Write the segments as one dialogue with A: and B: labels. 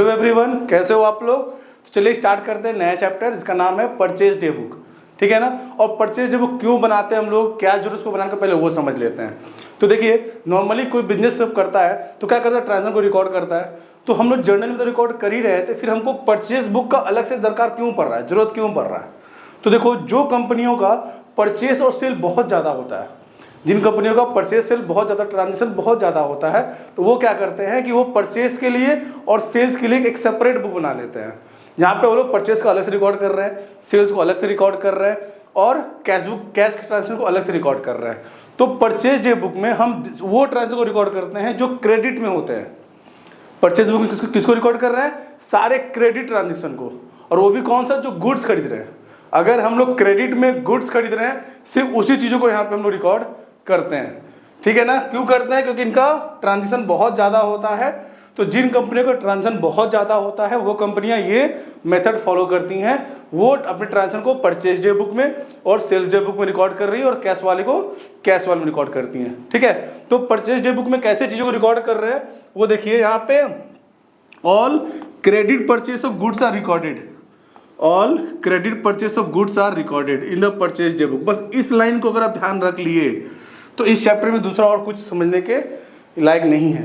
A: Hello everyone, कैसे हो आप लोग। तो चलिए स्टार्ट करते हैं नया चैप्टर जिसका नाम है परचेज डे बुक। ठीक है ना। और परचेज डे बुक क्यों बनाते हैं हम लोग, क्या जरूरत उसको बनाने का पहले वो समझ लेते हैं। तो देखिए, नॉर्मली कोई बिजनेस सब करता है तो क्या करता है, ट्रांजेक्शन को रिकॉर्ड करता है। तो हम लोग जर्नल में तो रिकॉर्ड कर ही रहे थे, फिर हमको परचेज बुक का अलग से दरकार क्यों पड़ रहा है, जरूरत क्यों पड़ रहा है। तो देखो, जो कंपनियों का परचेज और सेल बहुत ज़्यादा होता है, जिन कंपनियों का परचेज सेल बहुत ज़्यादा, ट्रांजेक्शन बहुत ज़्यादा होता है, तो वो क्या करते हैं कि वो परचेज के लिए और सेल्स के लिए एक सेपरेट बुक बना लेते हैं। यहाँ पे वो लोग परचेज को अलग से रिकॉर्ड कर रहे हैं, सेल्स को अलग से रिकॉर्ड कर रहे हैं और कैश के ट्रांजेक्शन को अलग से रिकॉर्ड कर रहे हैं। तो परचेज डे बुक में हम वो ट्रांजेक्शन को रिकॉर्ड करते हैं जो क्रेडिट में होते हैं। परचेज बुक में किसको रिकॉर्ड कर रहे हैं, सारे क्रेडिट ट्रांजेक्शन को, और वो भी कौन सा, जो गुड्स खरीद रहे हैं। अगर हम लोग क्रेडिट में गुड्स खरीद रहे हैं, सिर्फ उसी चीज़ों को यहाँ पे हम लोग रिकॉर्ड करते हैं। ठीक है ना। क्यों करते हैं, क्योंकि इनका ट्रांजेक्शन बहुत ज़्यादा होता है। तो जिन कंपनियों का ट्रांजेक्शन बहुत ज़्यादा होता है वो कंपनियां ये मेथड फॉलो करती हैं। वो अपने ट्रांजेक्शन को परचेज डे बुक में और सेल्स डे बुक में रिकॉर्ड कर रही है और कैश वाले को कैश वाले में रिकॉर्ड करती हैं। ठीक है। तो परचेज डे बुक में कैसे चीज़ों को रिकॉर्ड कर रहे हैं वो देखिए, यहाँ पे all credit purchase of goods are recorded, all credit purchase of goods are recorded in the purchase day book. बस इस लाइन को अगर आप ध्यान रख लिए तो इस चैप्टर में दूसरा और कुछ समझने के लायक नहीं है।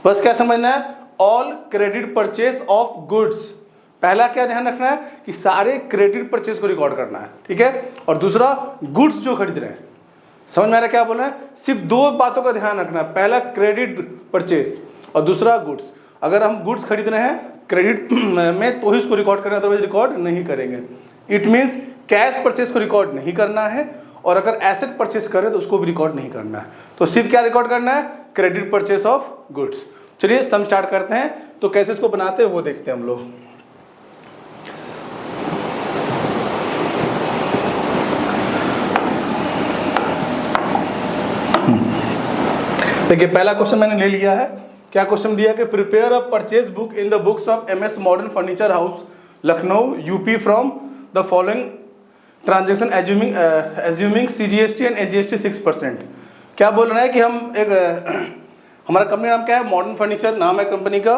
A: बस क्या समझना है, all credit purchase of goods. पहला क्या ध्यान रखना है कि सारे क्रेडिट परचेज को रिकॉर्ड करना है। ठीक है। और दूसरा, गुड्स जो खरीद रहे हैं। समझ में आ रहा है क्या बोल रहे हैं। सिर्फ दो बातों का ध्यान रखना है, पहला क्रेडिट परचेज और दूसरा गुड्स। अगर हम गुड्स खरीद रहे हैं क्रेडिट में तो ही उसको रिकॉर्ड करें, अदरवाइज रिकॉर्ड नहीं करेंगे। इट मीन्स कैश परचेज को रिकॉर्ड नहीं करना है, और अगर एसेट परचेज करें तो उसको भी रिकॉर्ड नहीं करना है। तो सिर्फ क्या रिकॉर्ड करना है, क्रेडिट परचेज ऑफ गुड्स। चलिए सम स्टार्ट करते हैं। तो कैसे इसको बनाते हैं वो देखते हैं हम लोग। देखिए, पहला क्वेश्चन मैंने ले लिया है। क्या क्वेश्चन दिया कि prepare a purchase book in the books of MS modern furniture house Lucknow UP from the following transaction assuming CGST and AGST 6%। क्या बोल रहा है कि हम एक हमारा कंपनी नाम क्या है, मॉडर्न फर्नीचर नाम है कंपनी का,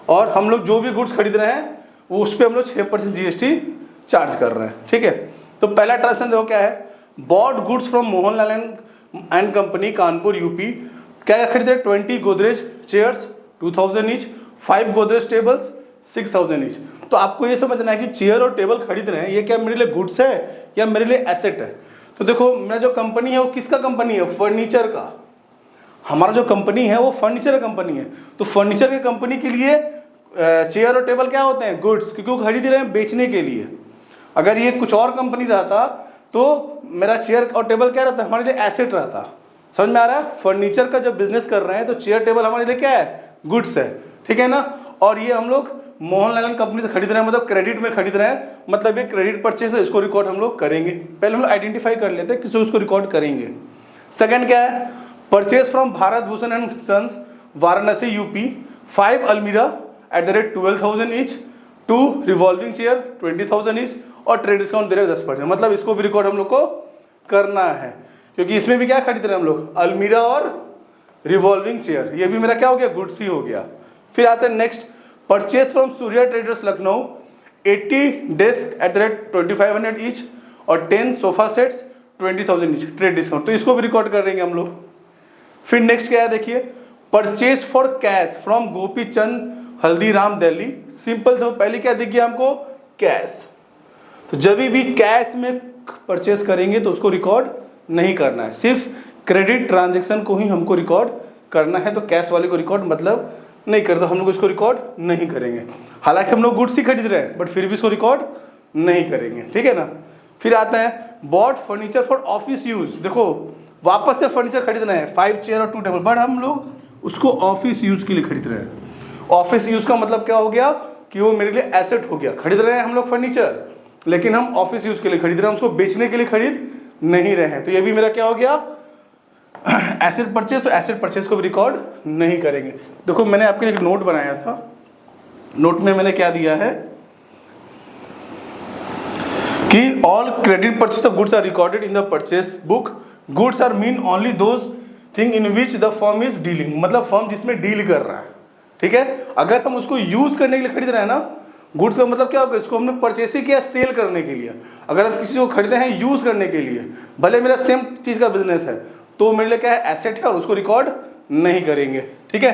A: और हम लोग जो भी गुड्स खरीद रहे हैं वो उस पर हम लोग 6% जीएसटी चार्ज कर रहे हैं। ठीक है। तो पहला ट्रांजेक्शन देखो क्या है, bought goods from Mohanlal and company Kanpur UP. क्या खरीदे, 20 Godrej chairs 2000 each, 5 Godrej tables 6000 each. तो आपको ये समझना है कि चेयर और टेबल खरीद रहे हैं, ये क्या मेरे लिए गुड्स है या मेरे लिए एसेट है। तो देखो, मेरा जो कंपनी है वो किसका कंपनी है, फर्नीचर का। हमारा जो कंपनी है वो फर्नीचर का कंपनी है। तो फर्नीचर के कंपनी के लिए चेयर और टेबल क्या होते हैं, गुड्स, क्योंकि वो खरीद रहे हैं बेचने के लिए। अगर ये कुछ और कंपनी रहता तो मेरा चेयर और टेबल क्या रहता, हमारे लिए एसेट रहता। समझ में आ रहा है। फर्नीचर का जब बिजनेस कर रहे हैं तो चेयर टेबल हमारे लिए क्या है, गुड्स है। ठीक है ना। और ये हम लोग मोहनलाल कंपनी से खरीद रहे हैं, मतलब क्रेडिट में खरीद रहे हैं, मतलब ये क्रेडिट परचेज है, इसको रिकॉर्ड हम लोग करेंगे। पहले हम लोग आइडेंटिफाई कर लेते हैं किसको इसको रिकॉर्ड करेंगे। सेकंड क्या है, purchase from Bharat Bhushan and sons Varanasi UP 5 अलमीरा at the rate 12,000 each, 2 revolving chair 20,000 each, और ट्रेड डिस्काउंट दे रहे 10%। मतलब इसको भी रिकॉर्ड हम लोग को करना है, क्योंकि इसमें भी क्या खरीद रहे हैं हम लोग, अलमीरा और रिवॉल्विंग चेयर। ये भी मेरा क्या हो गया, गुड्स ही हो गया। फिर आते हैं next, purchase from Surya traders Lucknow 80 desk eight the rate 2500 each, और 10 sofa sets 20,000 each, trade discount. तो इसको भी रिकॉर्ड करेंगे हम लोग। फिर नेक्स्ट क्या है, देखिए, purchase for cash from Gopi Chand Haldiram Delhi. Simple से पहले क्या दिख गया हमको, कैश। तो जब भी कैश में परचेज करेंगे तो उसको रिकॉर्ड नहीं करना है, सिर्फ क्रेडिट ट्रांजैक्शन को ही हमको रिकॉर्ड करना है। तो कैश वाले को रिकॉर्ड मतलब नहीं करते, हम लोग इसको रिकॉर्ड नहीं करेंगे। हालांकि हम लोग गुड्स ही खरीद रहे हैं बट फिर भी इसको रिकॉर्ड नहीं करेंगे। ठीक है ना। फिर आता है bought furniture for office use. देखो, वापस से फर्नीचर खरीद रहे हैं, 5 चेयर और 2 टेबल, बट हम लोग उसको ऑफिस यूज के लिए खरीद रहे हैं। ऑफिस यूज का मतलब क्या हो गया कि वो मेरे लिए एसेट हो गया। खरीद रहे हैं हम लोग फर्नीचर, लेकिन हम ऑफिस यूज के लिए खरीद रहे हैं, उसको बेचने के लिए खरीद नहीं रहे हैं। तो ये भी मेरा क्या हो गया, एसेट परचेज। तो एसेट परचेज को भी रिकॉर्ड नहीं करेंगे। देखो, मैंने आपके लिए एक नोट बनाया था, नोट में मैंने क्या दिया है कि all credit purchase of goods are recorded in the purchase book. Goods are mean only those thing in which the firm is dealing, मतलब फर्म जिसमें डील कर रहा है। ठीक है। अगर हम उसको यूज करने के लिए खरीद रहे हैं ना, गुड्स का मतलब क्या होगा, इसको हमने परचेस ही किया सेल करने के लिए। अगर हम किसी को खरीदे हैं यूज करने के लिए, भले मेरा सेम चीज का बिजनेस है, तो मेरे लिए क्या है, एसेट है और उसको रिकॉर्ड नहीं करेंगे, ठीक है।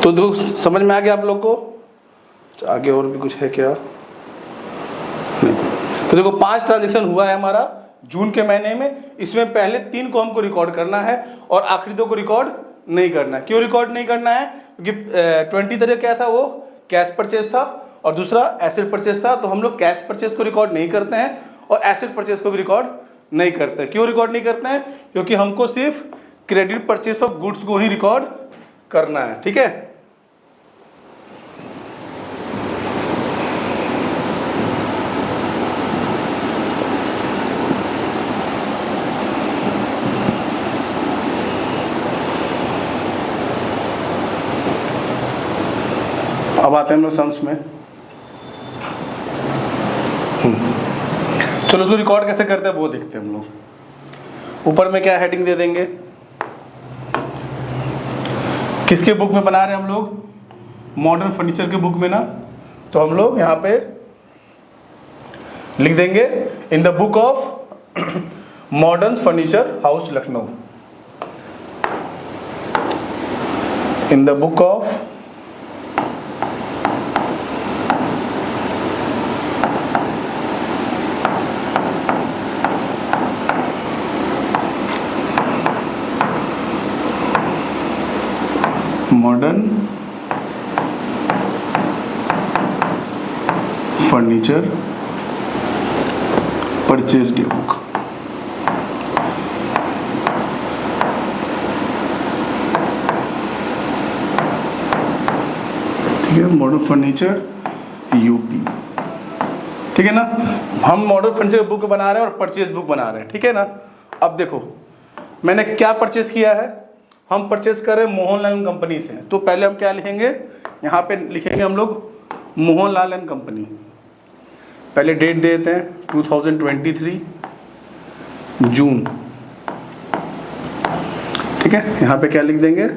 A: तो दोस्त समझ में आ गया आप लोग को? आगे और भी कुछ है क्या? नहीं। तो देखो 5 ट्रांजेक्शन हुआ है हमारा जून के महीने में। इसमें पहले 3 को हमको रिकॉर्ड करना है और आखिरी 2 को रिकॉर्ड नहीं करना है। क्यों रिकॉर्ड नहीं करना है? क्योंकि 20 तारीख क्या था, वो कैश परचेज था और दूसरा एसेट परचेज था। तो हम लोग कैश परचेज को रिकॉर्ड नहीं करते हैं और एसेट परचेज को भी रिकॉर्ड नहीं करते। क्यों रिकॉर्ड नहीं करते हैं? क्योंकि हमको सिर्फ क्रेडिट परचेज ऑफ गुड्स को ही रिकॉर्ड करना है, ठीक है। अब आते हैं हम लोग सम्स में। चलो उसको रिकॉर्ड कैसे करते हैं वो देखते हैं हम लोग। ऊपर में क्या हेडिंग दे देंगे, किसके बुक में बना रहे हैं हम लोग, मॉडर्न फर्नीचर के बुक में ना। तो हम लोग यहाँ पे लिख देंगे in the book of modern furniture house Lucknow, in the book of modern furniture purchase book. ठीक है, मॉडर्न फर्नीचर यूपी, ठीक है ना। हम मॉडर्न फर्नीचर बुक बना रहे हैं और परचेज बुक बना रहे हैं, ठीक है ना। अब देखो मैंने क्या परचेज किया है, हम परचेस कर रहे हैं मोहनलाल एंड कंपनी से। तो पहले हम क्या लिखेंगे, यहाँ पे लिखेंगे हम लोग मोहनलाल एंड कंपनी। पहले डेट दे देते हैं 2023 जून, ठीक है। यहाँ पे क्या लिख देंगे,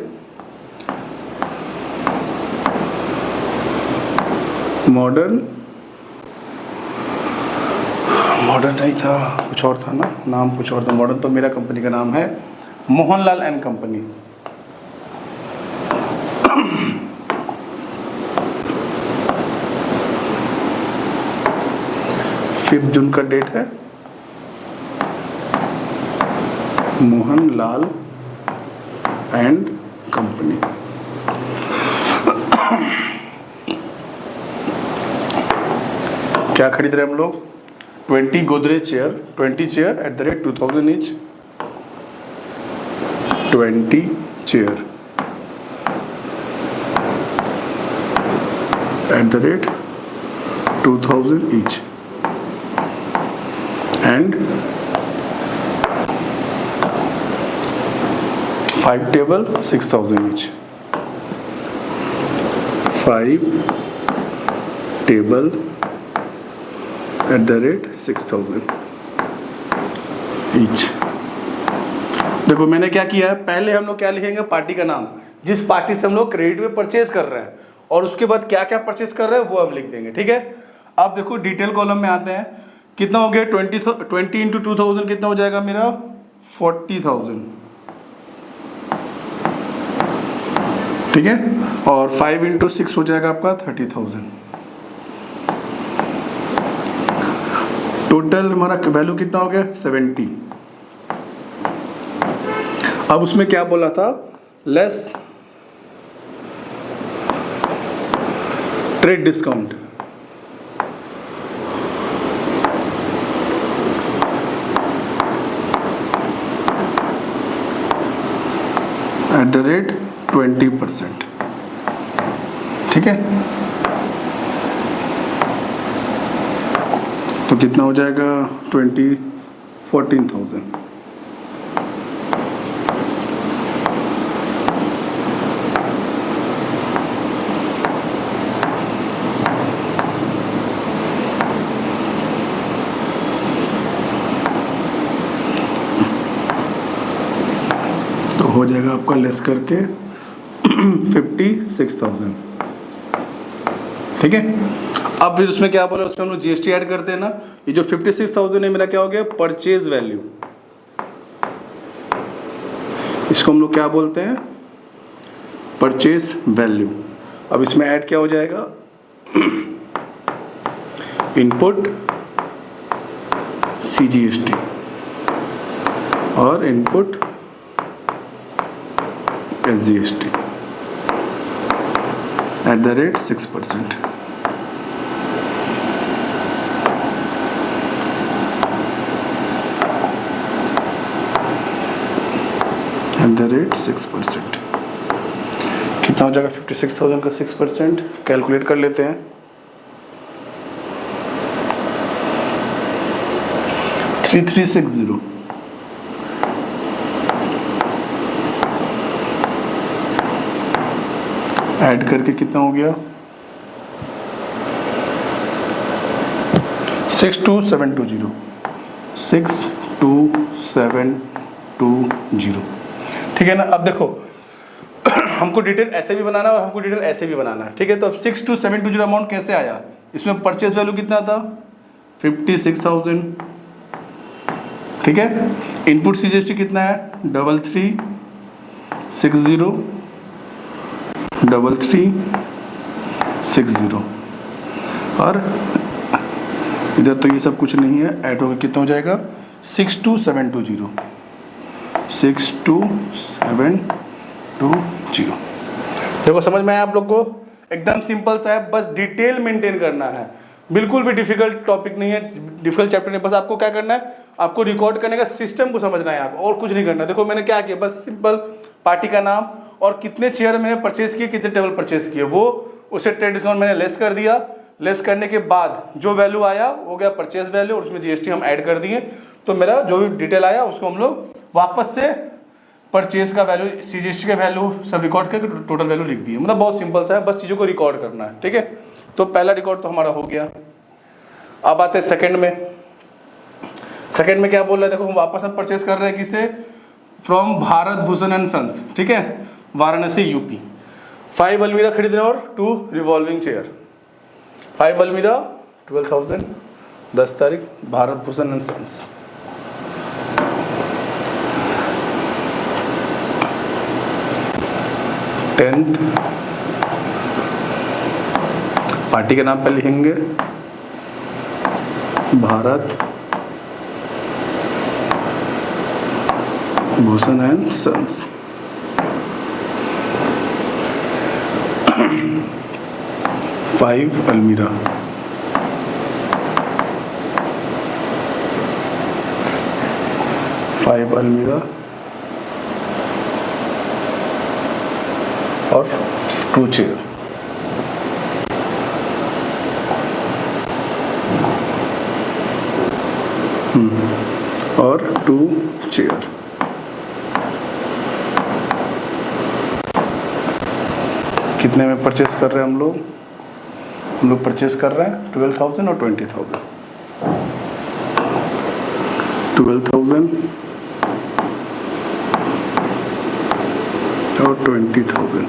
A: मॉडर्न नहीं था, कुछ और था ना, नाम कुछ और था। मॉडर्न तो मेरा कंपनी का नाम है, मोहनलाल एंड कंपनी। 5 जून का डेट है, मोहनलाल एंड कंपनी। क्या खरीद रहे हैं हम लोग, 20 Godrej chair, 20 chair eight the rate 2000 each, 20 chair at the rate 2000 each and 5 table 6000 each, 5 table at the rate 6000 each। देखो मैंने क्या किया है, पहले हम लोग क्या लिखेंगे, पार्टी का नाम, जिस पार्टी से हम लोग क्रेडिट में परचेज कर रहे हैं, और उसके बाद क्या क्या परचेज कर रहे हैं वो हम लिख देंगे, ठीक है। अब देखो डिटेल कॉलम में आते हैं, कितना हो गया 20 इंटू 2000 कितना हो जाएगा मेरा 40,000, ठीक है। और 5 इंटू 6 हो जाएगा आपका 30,000। टोटल हमारा वैल्यू कितना हो गया 70। अब उसमें क्या बोला था, less trade discount, eight the rate 20%, ठीक है। तो कितना हो जाएगा 14,000। हो जाएगा आपका लेस करके 56,000। ठीक है, अब फिर उसमें क्या बोला, उसमें हम लोग जीएसटी ऐड करते हैं ना। ये जो 56,000 है मेरा क्या हो गया, परचेज वैल्यू। इसको हम लोग क्या बोलते हैं, परचेज वैल्यू। अब इसमें ऐड क्या हो जाएगा, इनपुट सीजीएसटी और input SGST eight the rate 6%। Eight the rate 6%। कितना हो जाएगा 56,000 का 6%, कैलकुलेट कर लेते हैं। 3360 ऐड करके कितना हो गया, 62720। 62720। ठीक है ना। अब देखो हमको डिटेल ऐसे भी बनाना है और हमको डिटेल ऐसे भी बनाना है। ठीक है, तो अब 62720 अमाउंट कैसे आया, इसमें परचेज वैल्यू कितना था, 56,000। ठीक है, इनपुट सीजीएसटी कितना है, 3360 और इधर तो ये सब कुछ नहीं है, ऐड होकर कितना हो जाएगा 62720। 62720। देखो समझ में आया आप लोग को, एकदम सिंपल सा है, बस डिटेल मेंटेन करना है, बिल्कुल भी डिफिकल्ट टॉपिक नहीं है, डिफिकल्ट चैप्टर नहीं। बस आपको क्या करना है, आपको रिकॉर्ड करने का सिस्टम को समझना है आप, और कुछ नहीं करना। देखो मैंने क्या किया, बस सिंपल पार्टी का नाम और कितने चेयर मैंने परचेज किए, कितने टेबल परचेज किए, वो उसे ट्रेड डिस्काउंट मैंने लेस कर दिया। लेस करने के बाद जो वैल्यू आया वो गया परचेज वैल्यू, और उसमें जीएसटी हम ऐड कर दिए। तो मेरा जो भी डिटेल आया उसको हम लोग वापस से परचेज का वैल्यू, सीजीएसटी का वैल्यू सब रिकॉर्ड करके टोटल वैल्यू लिख दिए। मतलब बहुत सिंपल सा है, बस चीज़ों को रिकॉर्ड करना है। ठीक है, तो पहला रिकॉर्ड तो हमारा हो गया। अब आते हैं सेकंड में। सेकंड में क्या बोल रहे हैं, देखो हम वापस हम परचेज कर रहे हैं किसे, from Bharat Bhushan and sons. ठीक है, वाराणसी यूपी। 5 अलमीरा खरीद रहे हैं और 2 रिवॉल्विंग चेयर। 5 अलमीरा 12,000, 10 तारीख, Bharat Bhushan and sons. Tenth party के नाम पे लिखेंगे Bharat Bhushan and sons. Five अलमीरा, और 2 चेयर। और 2 चेयर। कितने में परचेज कर रहे हैं हम लोग परचेज कर रहे हैं 12,000 और 20,000। 12,000 और 20,000।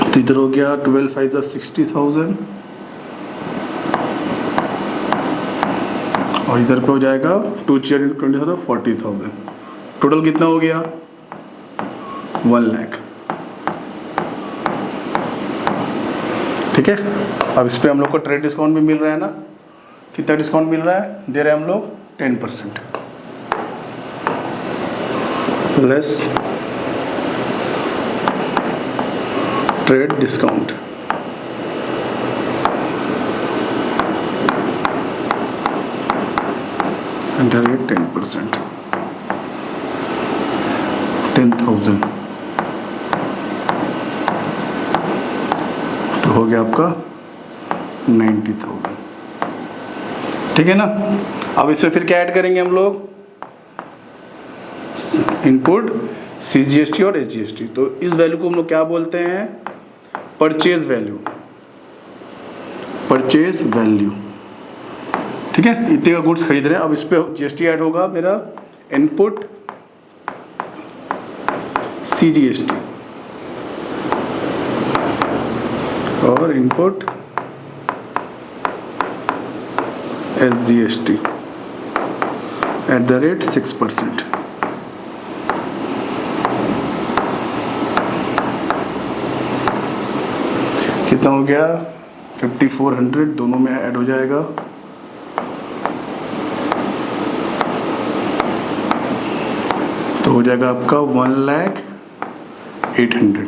A: तो इधर हो गया 12 5 60,000 और इधर पे हो जाएगा 2 चेयर 20,000 40,000। टोटल कितना हो गया 1 लाख। ठीक है, अब इस पे हम लोग को ट्रेड डिस्काउंट भी मिल रहा है ना। कितना डिस्काउंट मिल रहा है, दे रहे हैं हम लोग 10% लेस ट्रेड डिस्काउंट। अंडर 10%, 10,000 तो हो गया आपका 90,000। ठीक है ना। अब इसमें फिर क्या ऐड करेंगे हम लोग, इनपुट सीजीएसटी और एसजीएसटी। तो इस वैल्यू को हम लोग क्या बोलते हैं, परचेज वैल्यू। Purchase value. ठीक है, इतने का गुड्स खरीद रहे हैं। अब इस पे जीएसटी ऐड होगा मेरा इनपुट CGST और इनपुट SGST @6%। कितना हो गया? 5400 दोनों में ऐड हो जाएगा। तो हो जाएगा आपका 1,08,000।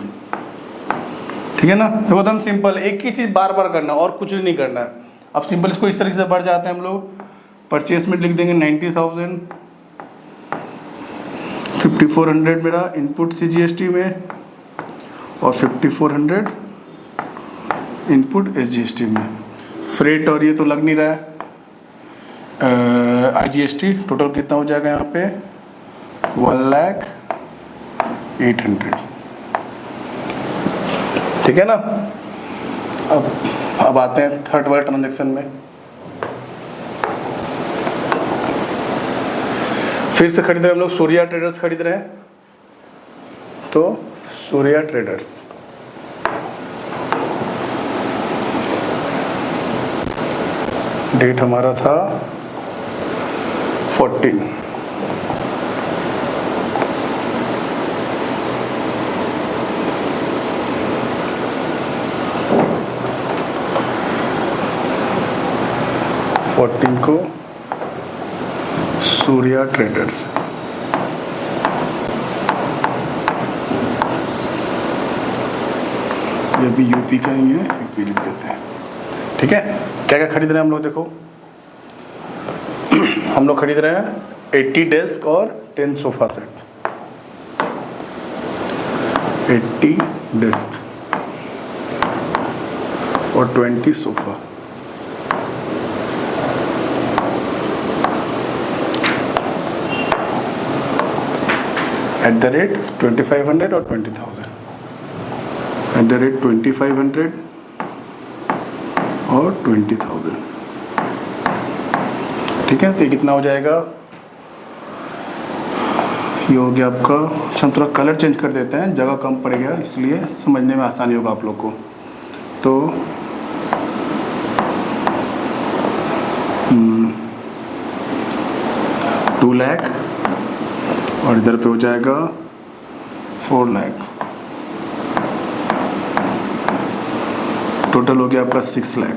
A: ठीक है ना? तो एकदम सिंपल, एक ही चीज़ बार बार करना और कुछ नहीं करना है। अब सिंपल इसको इस तरीके से बढ़ जाते हैं हम लोग। परचेस में लिख देंगे 90,000, 5400 मेरा इनपुट CGST में और 5400 इनपुट SGST में। फ्रेट और ये तो लग नहीं रहा है। IGST टोटल कितना हो जाएगा यहाँ पे? 1,08,000। ठीक है ना? अब आते हैं थर्ड वाले ट्रांजेक्शन में। फिर से खरीद रहे हैं हम लोग, सूर्या ट्रेडर्स खरीद रहे हैं। तो सूर्या ट्रेडर्स डेट हमारा था 14। को सूर्या ट्रेडर्स, ये भी यूपी का ही है, यूपी लिख देते हैं। ठीक है, क्या क्या खरीद रहे हैं हम लोग? देखो हम लोग खरीद रहे हैं 80 डेस्क और 10 सोफा सेट। 80 डेस्क और 20 सोफा। @2500 और 20,000। @2500 और 20,000। ठीक है, तो ये कितना हो जाएगा? ये हो गया आपका। हम थोड़ा कलर चेंज कर देते हैं, जगह कम पड़ गया, इसलिए समझने में आसानी होगा आप लोग को। तो 2 लाख और इधर पे हो जाएगा 4 लाख। टोटल हो गया आपका 6 लाख।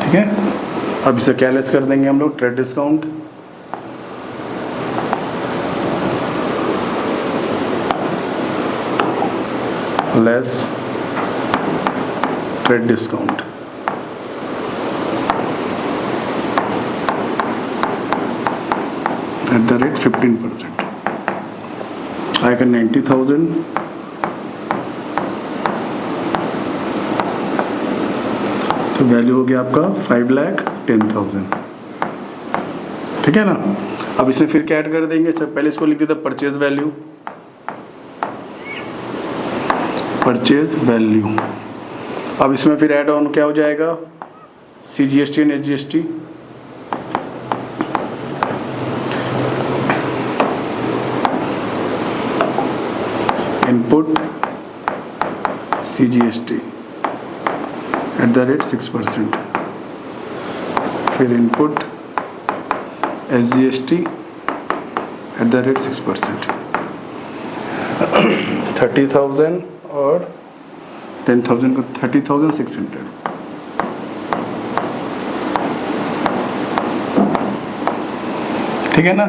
A: ठीक है, अब इसे क्या लेस कर देंगे हम लोग? Trade discount. Less trade discount @15%। आएगा 90,000। तो वैल्यू हो गया आपका 5,10,000। ठीक है ना? अब इसमें फिर क्या ऐड कर देंगे? अच्छा, पहले इसको लिख देते परचेज वैल्यू। Purchase value. अब इसमें फिर ऐड ऑन क्या हो जाएगा? CGST and SGST। Input CGST @6%। फिर इनपुट SGST @6%। 30,000 और 10,000 को 30,600। ठीक है ना?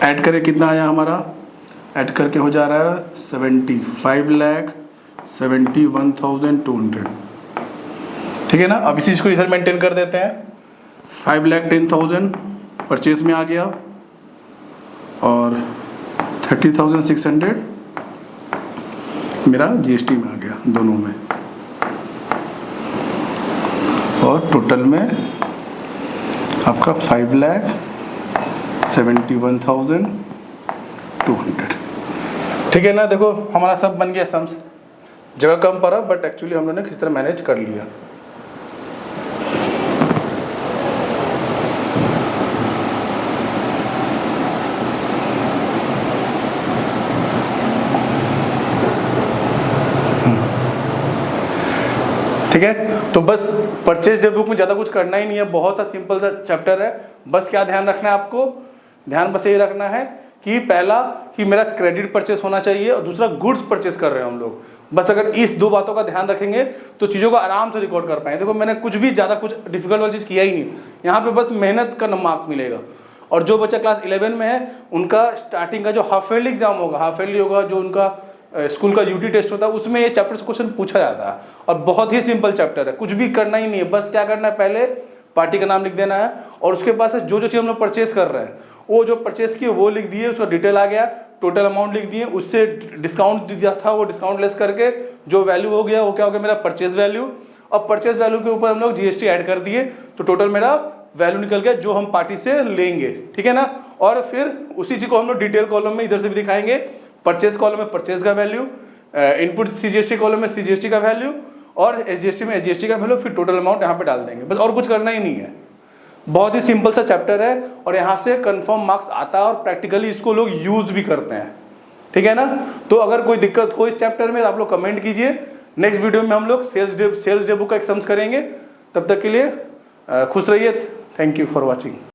A: ऐड करें कितना आया हमारा? ऐड करके हो जा रहा है 5,71,200। ठीक है ना? अब इसी चीज को इधर मेंटेन कर देते हैं। 5,10,000 परचेज में आ गया और 30,600 मेरा GST में आ गया, दोनों में। और टोटल में आपका 5,71,200। ठीक है ना? देखो हमारा सब बन गया सम्स। जगह कम पड़ा बट एक्चुअली हम लोगों ने किस तरह मैनेज कर लिया। ठीक है। तो बस परचेज डे बुक में ज़्यादा कुछ करना ही नहीं है, बहुत सा सिंपल सा चैप्टर है। बस क्या ध्यान रखना है आपको, ध्यान बस यही रखना है कि पहला कि मेरा क्रेडिट परचेस होना चाहिए और दूसरा गुड्स परचेस कर रहे हैं हम लोग। बस अगर इस दो बातों का ध्यान रखेंगे तो चीज़ों को आराम से रिकॉर्ड कर पाएंगे। देखो मैंने कुछ भी ज़्यादा कुछ डिफिकल्ट वाली चीज़ किया ही नहीं, यहाँ पे बस मेहनत का मार्क्स मिलेगा। और जो बच्चा क्लास 11 में है उनका स्टार्टिंग का जो हाफ ईयरली एग्जाम होगा, हाफ ईयरली होगा जो उनका स्कूल का यूटी टेस्ट होता है, उसमें ये चैप्टर से क्वेश्चन पूछा जाता है और बहुत ही सिंपल चैप्टर है, कुछ भी करना ही नहीं है। बस क्या करना है, पहले पार्टी का नाम लिख देना है और उसके पास जो जो चीज़ हम लोग परचेज कर रहे हैं वो जो परचेज किए वो लिख दिए, उसका डिटेल आ गया, टोटल अमाउंट लिख दिए, उससे डिस्काउंट दिया था वो डिस्काउंट लेस करके जो वैल्यू हो गया वो क्या हो गया मेरा परचेज वैल्यू। और परचेज वैल्यू के ऊपर हम लोग जीएसटी ऐड कर दिए तो टोटल मेरा वैल्यू निकल गया जो हम पार्टी से लेंगे, ठीक है ना। और फिर उसी चीज को हम लोग डिटेल कॉलम में इधर से भी दिखाएंगे, परचेज कॉलम में परचेज का वैल्यू, इनपुट सीजीएसटी कॉलम में सीजीएसटी का वैल्यू और एसजीएसटी में एसजीएसटी का वैल्यू, फिर टोटल अमाउंट यहाँ पे डाल देंगे। बस और कुछ करना ही नहीं है, बहुत ही सिंपल सा चैप्टर है और यहाँ से कंफर्म मार्क्स आता है और प्रैक्टिकली इसको लोग यूज भी करते हैं, ठीक है ना। तो अगर कोई दिक्कत हो इस चैप्टर में आप लोग कमेंट कीजिए। नेक्स्ट वीडियो में हम लोग सेल्स डे बुक का एग्जाम्स करेंगे। तब तक के लिए खुश रहिए। Thank you for watching.